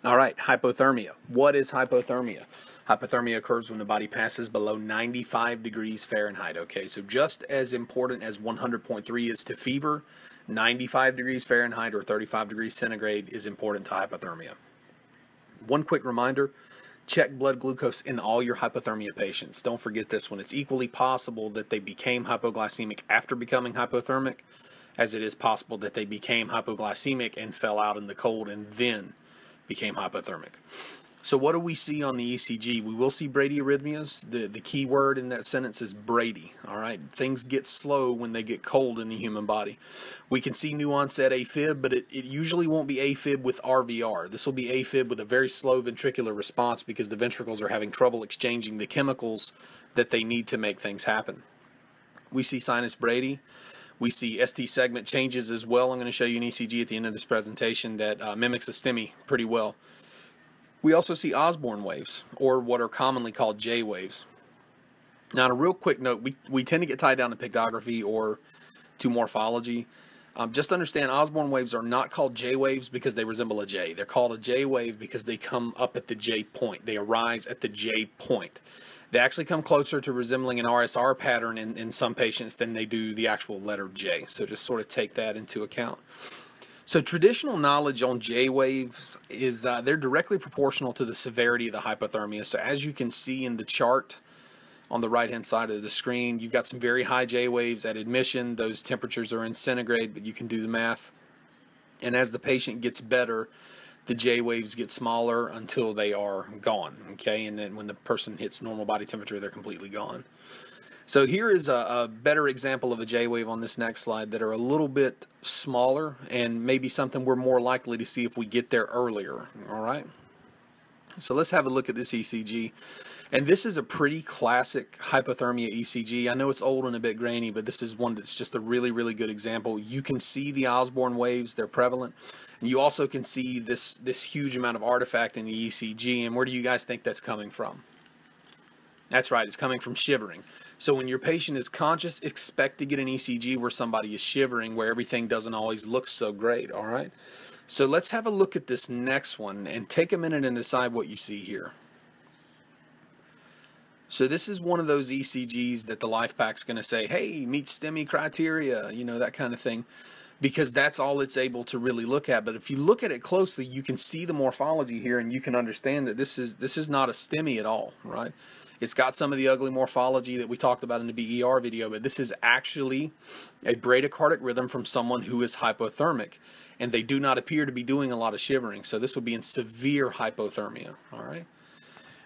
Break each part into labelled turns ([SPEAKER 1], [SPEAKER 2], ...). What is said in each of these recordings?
[SPEAKER 1] All right, hypothermia. What is hypothermia? Hypothermia occurs when the body passes below 95 degrees Fahrenheit, okay? So just as important as 100.3 is to fever, 95 degrees Fahrenheit or 35 degrees centigrade is important to hypothermia. One quick reminder, check blood glucose in all your hypothermia patients. Don't forget this one. It's equally possible that they became hypoglycemic after becoming hypothermic as it is possible that they became hypoglycemic and fell out in the cold and then became hypothermic. So what do we see on the ECG? We will see bradyarrhythmias. The key word in that sentence is brady. All right, things get slow when they get cold in the human body. We can see new onset AFib, but it usually won't be AFib with RVR. This will be AFib with a very slow ventricular response because the ventricles are having trouble exchanging the chemicals that they need to make things happen. We see sinus brady. We see ST segment changes as well. I'm going to show you an ECG at the end of this presentation that mimics a STEMI pretty well. We also see Osborne waves, or what are commonly called J waves. Now, on a real quick note, we tend to get tied down to pictography or to morphology. Just understand Osborne waves are not called J waves because they resemble a J. They're called a J wave because they come up at the J point. They arise at the J point. They actually come closer to resembling an RSR pattern in some patients than they do the actual letter J. So just sort of take that into account. So traditional knowledge on J waves is they're directly proportional to the severity of the hypothermia. So as you can see in the chart on the right-hand side of the screen, you've got some very high J waves at admission. Those temperatures are in centigrade, but you can do the math. And as the patient gets better, the J waves get smaller until they are gone, okay? And then when the person hits normal body temperature, they're completely gone. So here is a better example of a J wave on this next slide that are a little bit smaller and maybe something we're more likely to see if we get there earlier, all right? So let's have a look at this ECG. And this is a pretty classic hypothermia ECG. I know it's old and a bit grainy, but this is one that's just a really, really good example. You can see the Osborne waves, they're prevalent. And you also can see this huge amount of artifact in the ECG. And where do you guys think that's coming from? That's right, it's coming from shivering. So when your patient is conscious, expect to get an ECG where somebody is shivering, where everything doesn't always look so great, all right? So let's have a look at this next one and take a minute and decide what you see here. So this is one of those ECGs that the Life Pack's going to say, hey, meet STEMI criteria, you know, that kind of thing, because that's all it's able to really look at. But if you look at it closely, you can see the morphology here, and you can understand that this is not a STEMI at all, right? It's got some of the ugly morphology that we talked about in the BER video, but this is actually a bradycardic rhythm from someone who is hypothermic, and they do not appear to be doing a lot of shivering. So this would be in severe hypothermia, all right?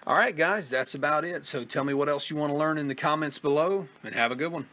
[SPEAKER 1] All right, guys, that's about it. So tell me what else you want to learn in the comments below, and have a good one.